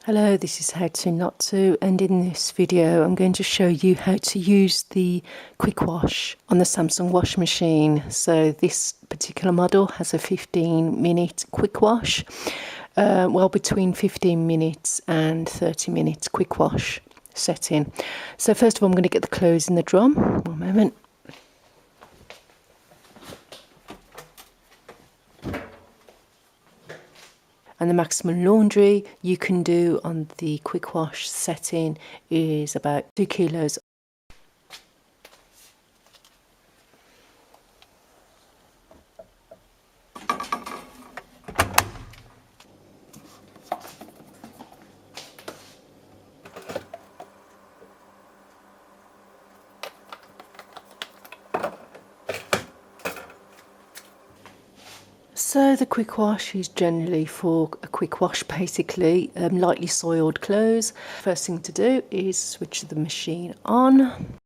Hello, this is How To Not To, and in this video I'm going to show you how to use the quick wash on the Samsung washing machine. So this particular model has a 15-minute quick wash, between 15 minutes and 30 minutes quick wash setting. So first of all I'm going to get the clothes in the drum. One moment. And the maximum laundry you can do on the quick wash setting is about 2 kilos. So the quick wash is generally for a quick wash, basically, lightly soiled clothes. First thing to do is switch the machine on.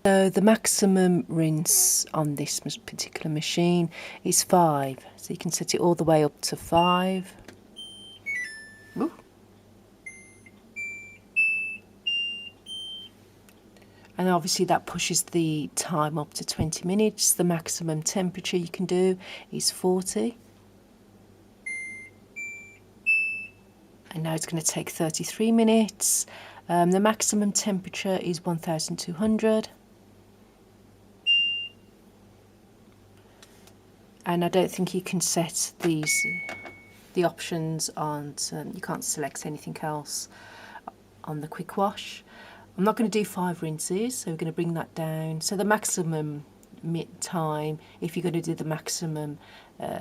So the maximum rinse on this particular machine is 5. So you can set it all the way up to 5. Ooh. And obviously that pushes the time up to 20 minutes. The maximum temperature you can do is 40. And now it's going to take 33 minutes. The maximum temperature is 1200. And I don't think you can set the options on, you can't select anything else on the quick wash. I'm not going to do 5 rinses, so we're going to bring that down. So the maximum time, if you're going to do the maximum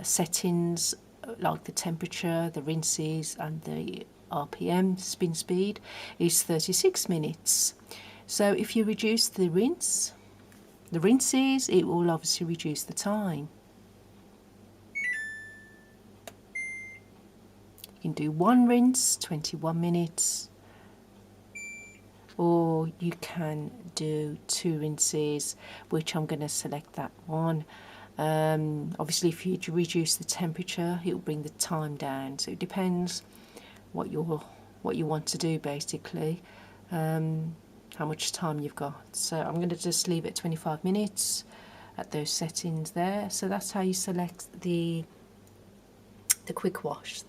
settings, like the temperature, the rinses and the RPM, spin speed, is 36 minutes. So if you reduce the rinses, it will obviously reduce the time. You can do 1 rinse, 21 minutes. Or you can do 2 rinses, which I'm going to select that one. Obviously if you reduce the temperature, it will bring the time down, so it depends what you want to do, basically, how much time you've got. So I'm going to just leave it 25 minutes at those settings there. So that's how you select the quick wash.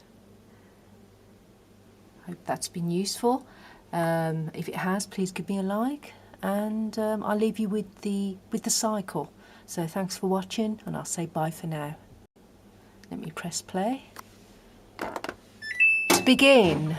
Hope that's been useful. If it has, please give me a like, and I'll leave you with the cycle. So thanks for watching, and I'll say bye for now. Let me press play. To begin.